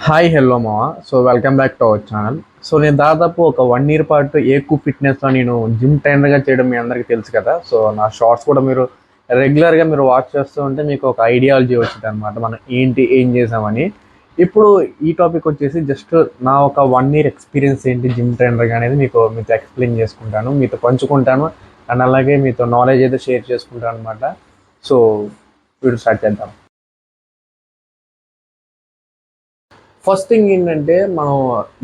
Hi hello మావా. So welcome back to our channel. So నేను దాదాపు ఒక 1 ఇయర్ పాటు ఏకు ఫిట్నెస్లో నేను జిమ్ ట్రైనర్గా చేయడం మీ అందరికీ తెలుసు కదా. సో నా షార్ట్స్ కూడా మీరు రెగ్యులర్గా వాచ్ చేస్తూ ఉంటే మీకు ఒక ఐడియాలజీ వచ్చింది అనమాట, మనం ఏంటి ఏం చేసామని. ఇప్పుడు ఈ టాపిక్ వచ్చేసి జస్ట్ నా ఒక 1 ఇయర్ ఎక్స్పీరియన్స్ ఏంటి జిమ్ ట్రైనర్గా అనేది మీతో ఎక్స్ప్లెయిన్ చేసుకుంటాను, మీతో పంచుకుంటాను. అండ్ అలాగే మీతో నాలెడ్జ్ అయితే షేర్ చేసుకుంటాను అనమాట. సో వీడియో స్టార్ట్ చేద్దాం. ఫస్ట్ థింగ్ ఏంటంటే మనం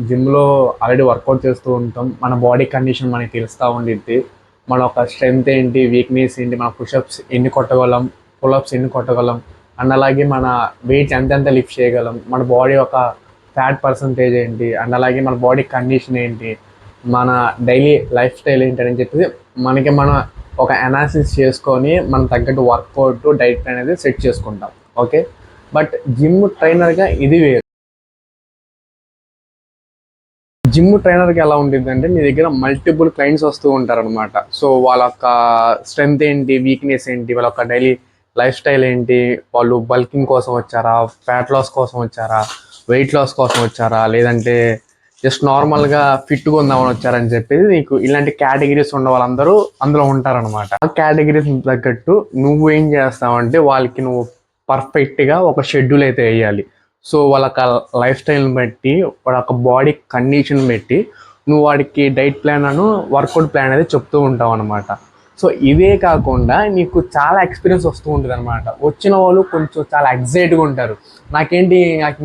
జిమ్లో ఆల్రెడీ వర్కౌట్ చేస్తూ ఉంటాం, మన బాడీ కండిషన్ మనకి తెలుస్తూ ఉండిద్ది. మన ఒక స్ట్రెంగ్త్ ఏంటి, వీక్నెస్ ఏంటి, మన పుషప్స్ ఎన్ని కొట్టగలం, పులప్స్ ఎన్ని కొట్టగలం, అండ్ అలాగే మన వెయిట్ ఎంతెంత లిఫ్ట్ చేయగలం, మన బాడీ ఒక ఫ్యాట్ పర్సంటేజ్ ఏంటి, అండ్ అలాగే మన బాడీ కండిషన్ ఏంటి, మన డైలీ లైఫ్ స్టైల్ ఏంటి అని చెప్పి మనం ఒక అనాలిసిస్ చేసుకొని మనం తగ్గట్టు వర్కౌట్ డైట్ అనేది సెట్ చేసుకుంటాం. ఓకే, బట్ జిమ్ ట్రైనర్గా ఇది వేరు. జిమ్ ట్రైనర్కి ఎలా ఉంటుంది అంటే మీ దగ్గర మల్టిపుల్ క్లయింట్స్ వస్తూ ఉంటారనమాట. సో వాళ్ళ యొక్క స్ట్రెంగ్త్ ఏంటి, వీక్నెస్ ఏంటి, వాళ్ళ యొక్క డైలీ లైఫ్ స్టైల్ ఏంటి, వాళ్ళు బల్కింగ్ కోసం వచ్చారా, ఫ్యాట్ లాస్ కోసం వచ్చారా, వెయిట్ లాస్ కోసం వచ్చారా, లేదంటే జస్ట్ నార్మల్గా ఫిట్గా ఉందామని వచ్చారని చెప్పేసి నీకు ఇలాంటి కేటగిరీస్ ఉన్న వాళ్ళందరూ అందులో ఉంటారనమాట. ఆ కేటగిరీస్ తగ్గట్టు నువ్వు ఏం చేస్తావంటే వాళ్ళకి నువ్వు పర్ఫెక్ట్గా ఒక షెడ్యూల్ అయితే వేయాలి. సో వాళ్ళ లైఫ్ స్టైల్ని బట్టి, వాళ్ళ బాడీ కండిషన్ బట్టి నువ్వు వాడికి డైట్ ప్లాన్ అను వర్కౌట్ ప్లాన్ అనేది చెప్తూ ఉంటావు అనమాట. సో ఇదే కాకుండా నీకు చాలా ఎక్స్పీరియన్స్ వస్తూ ఉంటుంది అనమాట. వచ్చిన వాళ్ళు కొంచెం చాలా ఎగ్జైట్గా ఉంటారు, నాకు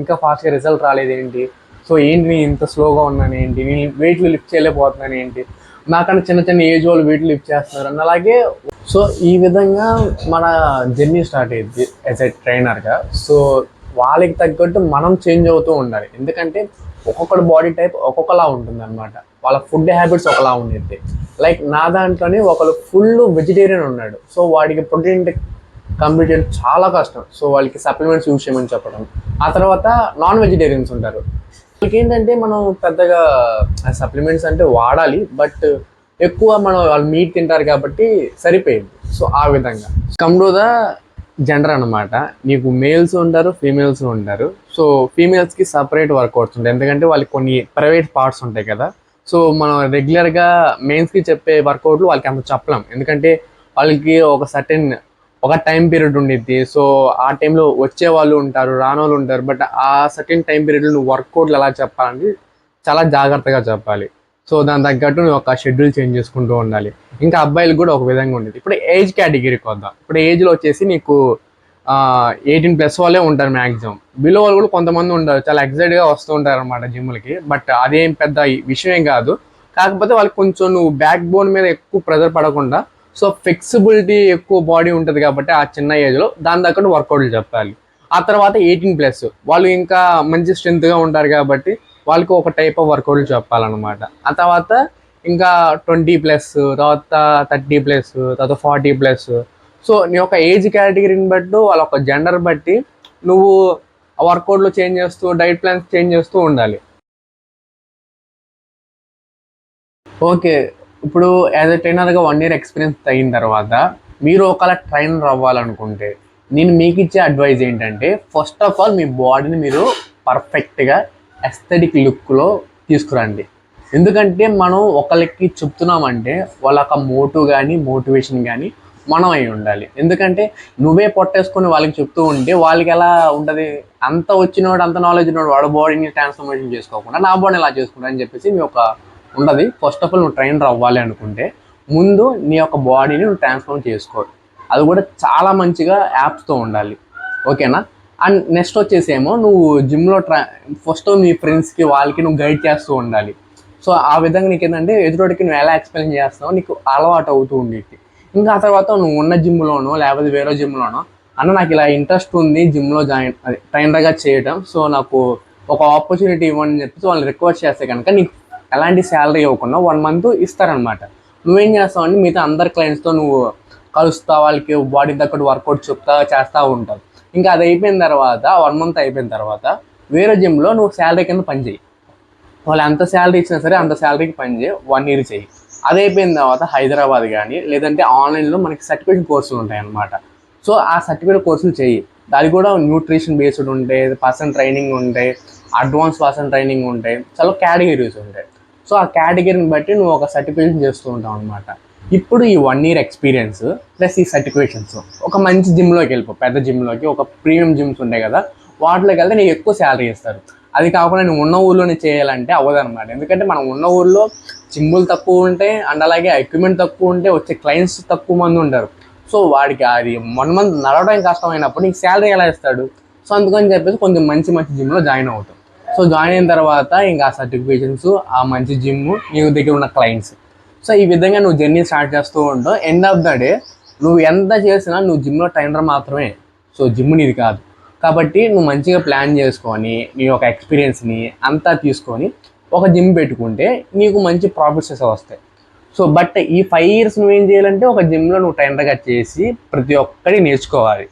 ఇంకా ఫాస్ట్గా రిజల్ట్ రాలేదేంటి, సో ఏంటి నేను ఇంత స్లోగా ఉన్నాను ఏంటి, నేను వెయిట్లు లిఫ్ట్ చేయలేకపోతున్నాను ఏంటి, నాకన్నా చిన్న చిన్న ఏజ్ వాళ్ళు వెయిట్లు లిఫ్ట్ చేస్తున్నారు అన్న అలాగే. సో ఈ విధంగా మన జర్నీ స్టార్ట్ అయ్యింది యాజ్ ఎ ట్రైనర్గా. సో వాళ్ళకి తగ్గట్టు మనం చేంజ్ అవుతూ ఉండాలి, ఎందుకంటే ఒక్కొక్కటి బాడీ టైప్ ఒక్కొక్కలా ఉంటుంది అనమాట. వాళ్ళ ఫుడ్ హ్యాబిట్స్ ఒకలా ఉండేది. లైక్ నా దాంట్లోనే ఒకరు ఫుల్ వెజిటేరియన్ ఉన్నాడు, సో వాడికి ప్రోటీన్ కంప్లీట్ చేయడం చాలా కష్టం. సో వాళ్ళకి సప్లిమెంట్స్ యూజ్ చేయమని చెప్పడం. ఆ తర్వాత నాన్ వెజిటేరియన్స్ ఉంటారు, వాళ్ళకి ఏంటంటే మనం పెద్దగా సప్లిమెంట్స్ అంటే వాడాలి, బట్ ఎక్కువ వాళ్ళు మీట్ తింటారు కాబట్టి సరిపోయింది. సో ఆ విధంగా కమ్ టు ద జెండర్ అనమాట. నీకు మేల్స్ ఉంటారు, ఫీమేల్స్ ఉంటారు. సో ఫీమేల్స్కి సపరేట్ వర్కౌట్స్ ఉంటాయి, ఎందుకంటే వాళ్ళకి కొన్ని ప్రైవేట్ పార్ట్స్ ఉంటాయి కదా. సో మనం రెగ్యులర్గా మెయిన్స్కి చెప్పే వర్కౌట్లు వాళ్ళకి అంత చెప్పలేం, ఎందుకంటే వాళ్ళకి ఒక టైం పీరియడ్ ఉండిద్ది. సో ఆ టైంలో వచ్చే వాళ్ళు ఉంటారు, రాని వాళ్ళు ఉంటారు, బట్ ఆ సర్టెన్ టైం పీరియడ్లో నువ్వు వర్కౌట్లు ఎలా చెప్పాలని చాలా జాగ్రత్తగా చెప్పాలి. సో దాని తగ్గట్టు నువ్వు ఒక షెడ్యూల్ చేంజ్ చేసుకుంటూ ఉండాలి. ఇంకా అబ్బాయిలకు కూడా ఒక విధంగా ఉండేది. ఇప్పుడు ఏజ్ కేటగిరీకి వద్దాం. ఇప్పుడు ఏజ్లో వచ్చేసి నీకు 18+ వాళ్ళే ఉంటారు మ్యాక్సిమం. బిలో వాళ్ళు కూడా కొంతమంది ఉంటారు, చాలా ఎక్సైట్గా వస్తూ ఉంటారు అనమాట జిమ్లకి. బట్ అదేం పెద్ద విషయం కాదు. కాకపోతే వాళ్ళకి కొంచెం నువ్వు బ్యాక్ బోన్ మీద ఎక్కువ ప్రెజర్ పడకుండా, సో ఫ్లెక్సిబిలిటీ ఎక్కువ బాడీ ఉంటుంది కాబట్టి ఆ చిన్న ఏజ్లో దాని తగ్గట్టు వర్కౌట్లు చెప్పాలి. ఆ తర్వాత 18+ వాళ్ళు ఇంకా మంచి స్ట్రెంత్గా ఉంటారు కాబట్టి వాళ్ళకి ఒక టైప్ ఆఫ్ వర్కౌట్లు చెప్పాలన్నమాట. ఆ తర్వాత ఇంకా 20+, తర్వాత 30+, తర్వాత 40+. సో నీ యొక్క ఏజ్ కేటగిరీని బట్టి, వాళ్ళ ఒక జెండర్ బట్టి నువ్వు వర్కౌట్లో చేంజ్ చేస్తూ, డైట్ ప్లాన్స్ చేంజ్ చేస్తూ ఉండాలి. ఓకే, ఇప్పుడు యాజ్ ఎ ట్రైనర్గా 1 ఇయర్ ఎక్స్పీరియన్స్ అయిన తర్వాత మీరు ఒకవేళ ట్రైనర్ అవ్వాలనుకుంటే నేను మీకు ఇచ్చే అడ్వైజ్ ఏంటంటే, ఫస్ట్ ఆఫ్ ఆల్ మీ బాడీని మీరు పర్ఫెక్ట్గా ఎస్థెటిక్ లుక్లో తీసుకురండి. ఎందుకంటే మనం ఒకరికి చెప్తున్నామంటే వాళ్ళ ఒక మోటివేషన్ కానీ మనం అయి ఉండాలి. ఎందుకంటే నువ్వే పొట్టేసుకొని వాళ్ళకి చెప్తూ ఉంటే వాళ్ళకి ఎలా ఉంటుంది, అంత వచ్చినవాడు, అంత నాలెడ్జ్ ఉన్నవాడు వాడు బాడీని ట్రాన్స్ఫర్మేషన్ చేసుకోకుండా నా బాడీని ఎలా చేసుకుంటా అని చెప్పేసి మీ ఒక ఉండదు. ఫస్ట్ ఆఫ్ ఆల్ నువ్వు ట్రైనర్ అవ్వాలి అనుకుంటే ముందు నీ యొక్క బాడీని నువ్వు ట్రాన్స్ఫార్మ్ చేసుకో, అది కూడా చాలా మంచిగా యాప్స్తో ఉండాలి. ఓకేనా? అండ్ నెక్స్ట్ వచ్చేసేమో నువ్వు జిమ్లో ఫస్ట్ మీ ఫ్రెండ్స్కి వాళ్ళకి నువ్వు గైడ్ చేస్తూ ఉండాలి. సో ఆ విధంగా నీకు ఏంటంటే ఎదుటికి నువ్వు ఎలా ఎక్స్ప్లెయిన్ చేస్తావో నీకు అలవాటు అవుతూ ఉండేది. ఇంకా ఆ తర్వాత నువ్వు ఉన్న జిమ్లోనో లేకపోతే వేరే జిమ్లోనో, అన్న నాకు ఇలా ఇంట్రెస్ట్ ఉంది జిమ్లో ట్రైనర్గా చేయడం, సో నాకు ఒక ఆపర్చునిటీ ఇవ్వండి అని చెప్పేసి వాళ్ళు రిక్వెస్ట్ చేస్తే కనుక నీకు ఎలాంటి శాలరీ ఇవ్వకుండా 1 month ఇస్తారనమాట. నువ్వేం చేస్తావు అంటే మిగతా అందరి క్లయింట్స్తో నువ్వు కలుస్తా, వాళ్ళకి బాడీ తగ్గట్టు వర్కౌట్ చేస్తూ ఉంటావు. ఇంకా అది అయిపోయిన తర్వాత 1 month అయిపోయిన తర్వాత వేరే జిమ్లో నువ్వు శాలరీ కింద పని చేయి. వాళ్ళు ఎంత శాలరీ ఇచ్చినా సరే అంత శాలరీకి పని చేయి, 1 year చేయి. అది అయిపోయిన తర్వాత హైదరాబాద్ కానీ లేదంటే ఆన్లైన్లో మనకి సర్టిఫికేషన్ కోర్సులు ఉంటాయి అన్నమాట. సో ఆ సర్టిఫికేట్ కోర్సులు చెయ్యి. అది కూడా న్యూట్రిషన్ బేస్డ్ ఉంటాయి, పర్సన్ ట్రైనింగ్ ఉంటాయి, అడ్వాన్స్ పర్సన్ ట్రైనింగ్ ఉంటాయి, చాలా కేటగిరీస్ ఉంటాయి. సో ఆ కేటగిరీని బట్టి నువ్వు ఒక సర్టిఫికేషన్ చేస్తూ ఉంటావు అనమాట. ఇప్పుడు ఈ 1 year ఎక్స్పీరియన్స్ ప్లస్ ఈ సర్టిఫికేషన్స్ ఒక మంచి జిమ్లోకి వెళ్ళిపో, పెద్ద జిమ్లోకి, ఒక ప్రీమియం జిమ్స్ ఉంటాయి కదా, వాటిలోకి వెళ్తే నీకు ఎక్కువ శాలరీ ఇస్తారు. అది కాకుండా నువ్వు ఉన్న ఊళ్ళోనే చేయాలంటే అవ్వదన్నమాట. ఎందుకంటే మనం ఉన్న ఊళ్ళో జిమ్ములు తక్కువ ఉంటాయి అండ్ అలాగే ఎక్విప్మెంట్ తక్కువ ఉంటే వచ్చే క్లయింట్స్ తక్కువ మంది ఉంటారు. సో వాడికి అది 1 month నడవడం కష్టమైనప్పుడు నీకు శాలరీ ఎలా ఇస్తాడు? సో అందుకని చెప్పేసి కొంచెం మంచి మంచి జిమ్లో జాయిన్ అవుతాం. సో జాయిన్ అయిన తర్వాత ఇంకా ఆ సర్టిఫికేషన్స్, ఆ మంచి జిమ్, నీ దగ్గర ఉన్న క్లయింట్స్, సో ఈ విధంగా నువ్వు జర్నీ స్టార్ట్ చేస్తూ ఉంటావు. ఎండ్ ఆఫ్ ద డే నువ్వు ఎంత చేసినా నువ్వు జిమ్లో ట్రైనర్ మాత్రమే. సో జిమ్ నీది కాదు. కాబట్టి నువ్వు మంచిగా ప్లాన్ చేసుకొని నీ యొక్క ఎక్స్పీరియన్స్ని అంతా తీసుకొని ఒక జిమ్ పెట్టుకుంటే నీకు మంచి ప్రాఫిట్స్ వస్తాయి. సో బట్ ఈ 5 years నువ్వేం చేయాలంటే ఒక జిమ్లో నువ్వు ట్రైనర్గా చేసి ప్రతి ఒక్కటి నేర్చుకోవాలి.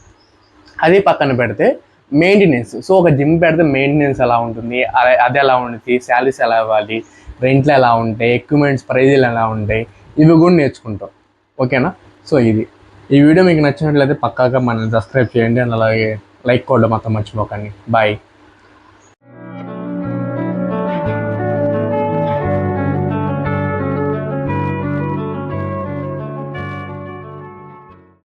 అది పక్కన పెడితే మెయింటెనెన్స్. సో ఒక జిమ్ పెడితే మెయింటెనెన్స్ ఎలా ఉంటుంది, అది ఎలా ఉంటుంది, శాలరీస్ ఎలా ఇవ్వాలి, రెంట్లు ఎలా ఉంటాయి, ఎక్విప్మెంట్స్ ప్రైజులు ఎలా ఉంటాయి, ఇవి కూడా నేర్చుకుంటాం. ఓకేనా? సో ఇది ఈ వీడియో మీకు నచ్చినట్లయితే పక్కాగా మనల్ని సబ్స్క్రైబ్ చేయండి అండ్ అలాగే లైక్ కొట్టడం మాత్రం మర్చిపోకండి. బాయ్.